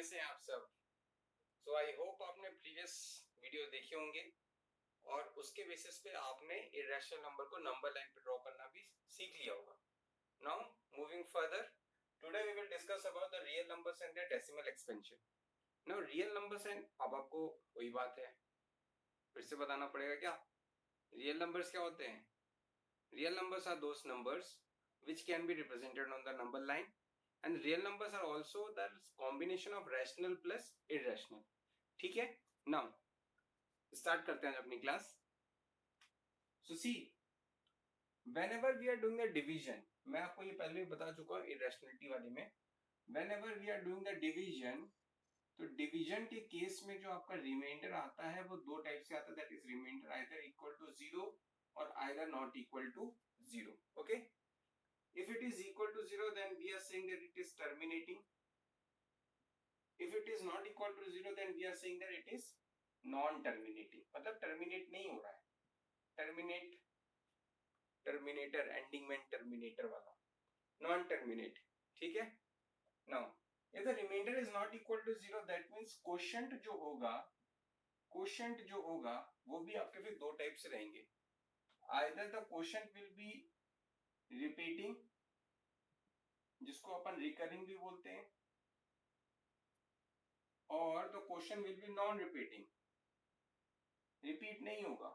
कैसे हैं आप सब? सो आई होप आपने प्रीवियस वीडियो देखे होंगे और उसके बेसिस पे आपने इरेशनल नंबर को नंबर लाइन पे ड्रॉ करना भी सीख लिया होगा. Now moving further, today we will discuss about the real numbers and their decimal expansion. Now real numbers and अब आपको वही बात है, फिर से बताना पड़ेगा क्या? रियल नंबर्स क्या होते हैं? Real numbers are those numbers which can be represented on the number line, and real numbers are also the combination of rational plus irrational. ठीक है? Now start करते हैं अपनी class. So see, whenever we are doing the division, मैं आपको ये पहले भी बता चुका हूँ irrationality वाले में. Whenever we are doing the division, तो डिवीजन के केस में जो आपका रिमाइंडर आता है वो दो टाइप से आता है, that is remainder either equal to zero or either not equal to zero. Okay, if it is equal to 0 then we are saying that it is terminating. If it is not equal to 0 then we are saying that it is non terminating. मतलब terminate नहीं हो रहा है, terminate terminator ending में terminator वाला non terminate. ठीक है? Now if the remainder is not equal to 0 that means quotient जो होगा वो भी आपके फिर दो टाइप से रहेंगे. Either the quotient will be repeating, जिसको अपन रिकरिंग भी बोलते हैं, और the question will be non repeating, repeat नहीं होगा.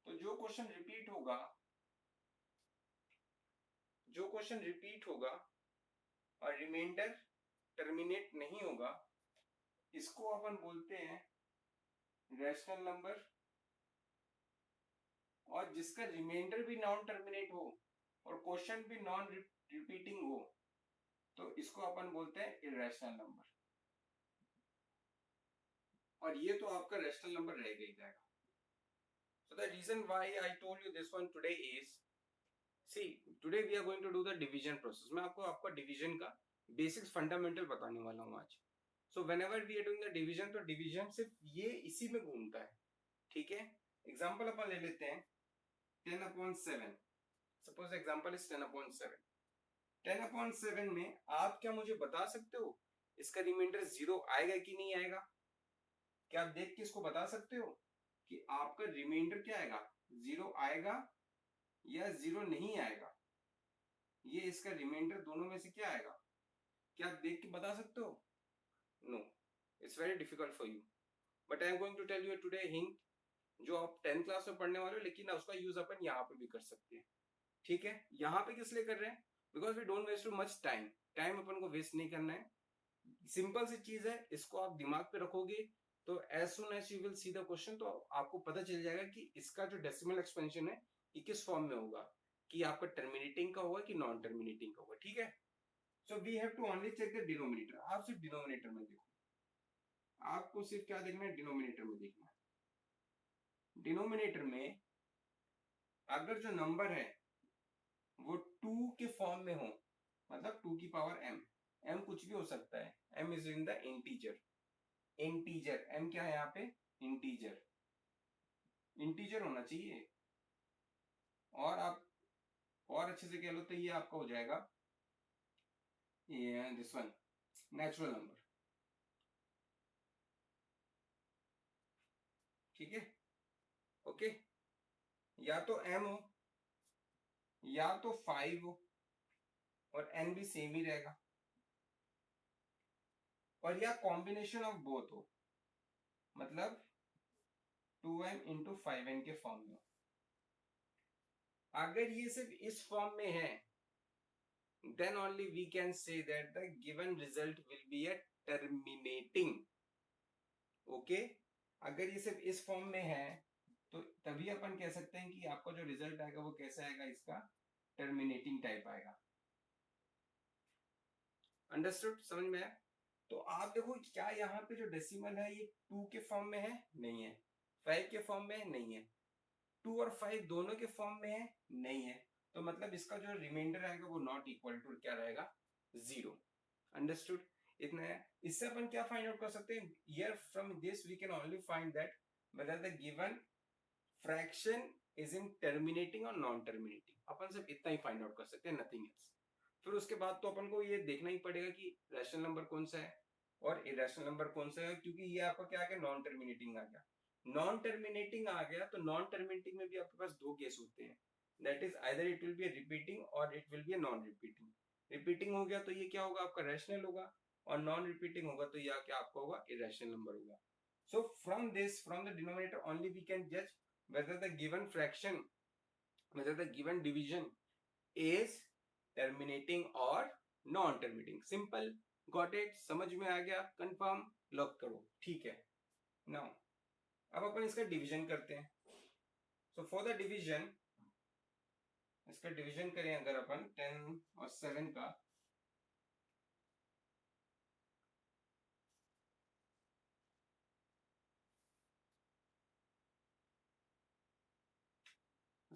तो जो क्वेश्चन रिपीट होगा और रिमाइंडर टर्मिनेट नहीं होगा, इसको अपन बोलते हैं रैशनल नंबर. और जिसका रिमाइंडर भी नॉन टर्मिनेट हो और क्वेश्चन भी नॉन रिपीटिंग हो तो इसको अपन बोलते हैं इरेशनल नंबर. और ये तो आपका रैशनल नंबर रहेगा ही रहेगा. So the reason why I told you this one today is, see, today we are going to do the division process. मैं आपको आपका डिवीजन का बेसिक्स फंडामेंटल बताने वाला हूँ आज. So whenever we are doing the division, तो division सिर्फ ये इसी में घूमता है. ठीक है? एग्जाम्पल अपन ले लेते हैं 10/7. Suppose example is 10/7. 10/7 में आप क्या मुझे बता सकते हो इसका रिमाइंडर जीरो आएगा कि नहीं आएगा? क्या आप देख के इसको बता सकते हो कि आपका रिमाइंडर क्या आएगा, जीरो आएगा या जीरो नहीं आएगा? ये इसका रिमाइंडर दोनों में से क्या आएगा? क्या आप देख के बता सकते हो? No, it's very difficult for you, but I am going to tell you today hint जो आप 10th क्लास में पढ़ने वाले हो, लेकिन उसका यूज अपन यहाँ पे भी कर सकते हैं. ठीक है? यहाँ पे किस लिए कर रहे हैं? Because we don't waste too much time. Time अपन को वेस्ट नहीं करना है. सिंपल सी चीज है, इसको आप दिमाग पे रखोगे तो as soon as you will see the question तो आपको पता चल जाएगा कि इसका जो डेसिमल एक्सपेंशन है ये किस फॉर्म में होगा, कि आपका टर्मिनेटिंग का होगा कि नॉन टर्मिनेटिंग का होगा. ठीक है? So we have to only check the denominator. आप सिर्फ डिनोमिनेटर में देखो, आपको सिर्फ क्या देखना है? डिनोमिनेटर में देखना है. डिनोमिनेटर में अगर जो नंबर है वो 2 के फॉर्म में हो, मतलब 2 की पावर m, m कुछ भी हो सकता है, m is in the integer. Integer m क्या है यहाँ पे? इंटीजर. इंटीजर होना चाहिए. और आप और अच्छे से कह लो तो ये आपका हो जाएगा ये दिस वन नेचुरल नंबर. ठीक है? ओके, या तो m हो या तो 5 हो और n भी सेम ही रहेगा, और या कॉम्बिनेशन ऑफ बोथ हो, मतलब 2m इंटू 5n के फॉर्म में हो. अगर ये सिर्फ इस फॉर्म में है then only we can say that the given result will be a terminating. okay? अगर ये सिर्फ इस फॉर्म में है तो तभी अपन कह सकते हैं कि आपका जो रिजल्ट आएगा वो कैसा आएगा, इसका टर्मिनेटिंग टाइप आएगा. अंडरस्टूड? समझ में आया? तो आप देखो क्या यहाँ पे जो डेसिमल है ये 2 के फॉर्म में है? नहीं है. 5 के फॉर्म में है? नहीं है. 2 और 5 दोनों के फॉर्म में है? नहीं है. तो मतलब इसका जो रिमाइंडर आएगा वो नॉट इक्वल टू क्या रहेगा? जीरो. अंडरस्टूड? इतना है. इससे अपन क्या फाइंड आउट कर सकते हैं? Here from this we can only find that whether the given fraction is in terminating और नॉन टर्मिनेटिंग. अपन सिर्फ इतना ही फाइंड आउट कर सकते हैं, नथिंग एल्स. फिर उसके बाद तो अपन को ये देखना ही पड़ेगा कि रैशनल नंबर कौन सा है और इरेशनल नंबर कौन सा है, क्योंकि ये आपका क्या आ गया, नॉन टर्मिनेटिंग आ गया। नॉन टर्मिनेटिंग आ गया तो नॉन टर्मिनेटिंग में भी आपके पास दो केस होते हैं, that is either it will be repeating or it will be non repeating. Repeating हो गया तो ये क्या होगा, आपका रैशनल होगा, और नॉन रिपीटिंग होगा तो यह क्या आपका होगा, इरेशनल नंबर होगा। So from this, from the denominator only we can judge whether the given fraction, whether the given division is terminating or non terminating. Simple, got it, समझ में आ गया, कंफर्म, लॉक करो, ठीक है। नाउ अब अपन इसका division करते हैं। सो फॉर द डिवीजन, इसका डिवीजन करें अगर अपन 10 और 7 का,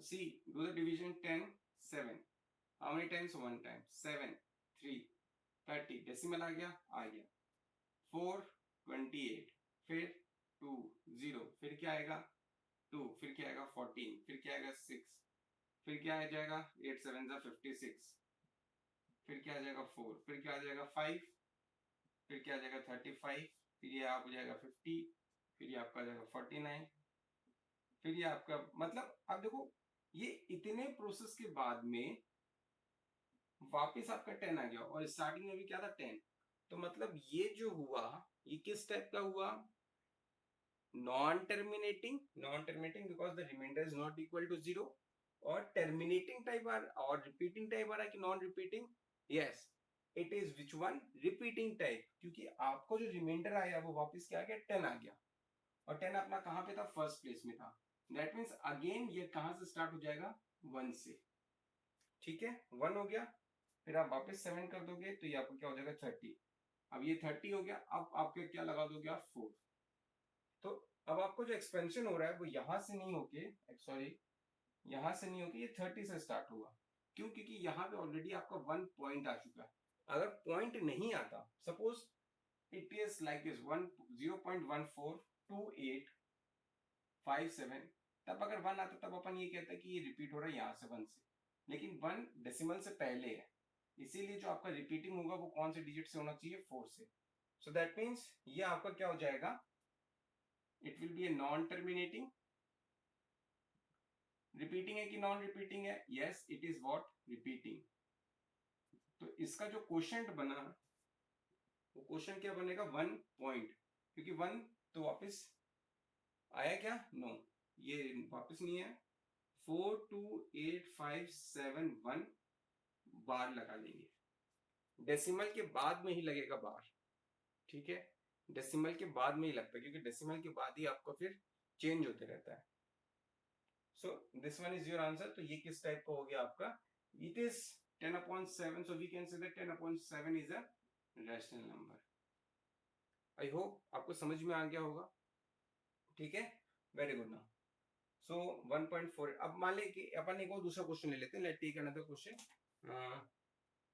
see, do the division 10 7, how many times, one time, 7 3 30, decimal आ गया 4 28, फिर 2 0, फिर क्या आएगा 2, फिर क्या आएगा 14, फिर क्या आएगा 6, फिर क्या आ जाएगा 8 7 56, फिर क्या आ जाएगा 4, फिर क्या आ जाएगा 5, फिर क्या आ जाएगा 35, फिर ये आप हो जाएगा 50, फिर ये आपका आ जाएगा 49, फिर ये आपका, मतलब आप देखो ये इतने प्रोसेस के बाद में वापस आपका 10 आ गया, और स्टार्टिंग में भी क्या था 10। तो मतलब ये जो हुआ ये किस टाइप का हुआ, non terminating, non terminating because the remainder is not equal to 0, और टर्मिनेटिंग टाइप और रिपीटिंग टाइप आ रहा है कि non repeating, yes it is which one, repeating type, क्योंकि आपको जो रिमाइंडर आया वो वापस क्या आ गया 10 आ गया, और 10 अपना कहां पे था, फर्स्ट प्लेस में था। दैट मीन्स अगेन ये कहां से स्टार्ट हो जाएगा, 1 से, ठीक है 1 हो गया, फिर आप वापस 7 कर दोगे तो ये आपको क्या हो जाएगा 30, अब ये 30 हो गया, अब आपके क्या लगा दोगे आप 4। तो अब आपको जो एक्सपेंशन हो रहा है वो यहां से नहीं होके, सॉरी यहां से नहीं होके ये 30 से स्टार्ट होगा, क्यों, क्योंकि यहाँ पे ऑलरेडी आपका 1 पॉइंट आ चुका है। अगर पॉइंट नहीं आता, suppose it is like this 0.142857, तब अगर 1 आता तब अपन ये कहते हैं कि ये रिपीट हो रहा है यहाँ से 1 से, लेकिन 1 डेसिमल से पहले है, इसीलिए जो आपका रिपीटिंग होगा वो कौन से डिजिट से होना चाहिए, 4 से। सो दैट मीन्स ये आपका क्या हो जाएगा, it will B a non terminating. Repeating है कि नॉन रिपीटिंग है, yes it is what, repeating. तो इसका जो क्वोशंट बना, वो क्वोशंट क्या बनेगा, 1 पॉइंट, क्योंकि 1 तो वापस आया क्या, नो ये वापस नहीं है, 42857 बार लगा लेंगे, डेसिमल के बाद में ही लगेगा बार, ठीक है, डेसिमल के बाद में ही लगता है, क्योंकि डेसिमल के बाद ही आपको फिर चेंज होते रहता है। So this one is your answer. तो ये किस टाइप का हो गया आपका, it is 10/7, so we can say that 10/7 is a rational number. I hope आपको समझ में आ गया होगा, ठीक है, वेरी गुड। नाउ सो 1.4, अब मान ले कि अपन एक और दूसरा क्वेश्चन ले लेते हैं, let take another question,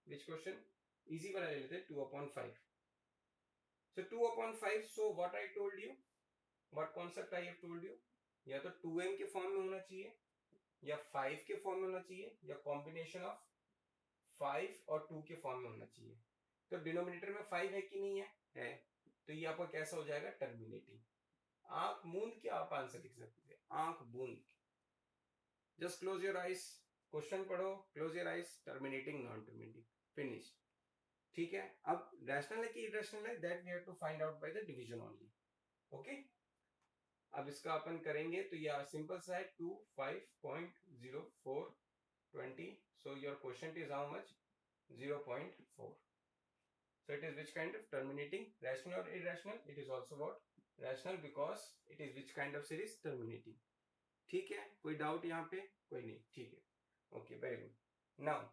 which question, easy वाला ले लेते हैं, 2/5। सो 2/5, so what I told you, what concept I have told you, या तो 2m के फॉर्म में होना चाहिए, या 5 के फॉर्म में होना चाहिए, या कॉम्बिनेशन ऑफ 5 और 2 के फॉर्म में होना चाहिए। तो डिनोमिनेटर में 5 है कि नहीं है, तो ये आपका कैसा हो जाएगा, टर्मिनेटिंग। आंख मूंद के आप आंसर लिख सकते हैं, आंख मूंद, just close your eyes, question पढ़ो, close your eyes, terminating non terminating, finish, ठीक है। अब रैशनल है कि इरेशनल है, that we have to find out by the division only, okay. अब इसका अपन करेंगे तो ये सिंपल सा है, 2 5.04 20, so your quotient is how much, 0.4. So it is which kind of terminating, rational or irrational, it is also what, rational, because it is which kind of series, terminating, ठीक है। कोई डाउट यहाँ पे, कोई नहीं, ठीक है, ओके वेरी गुड। नाउ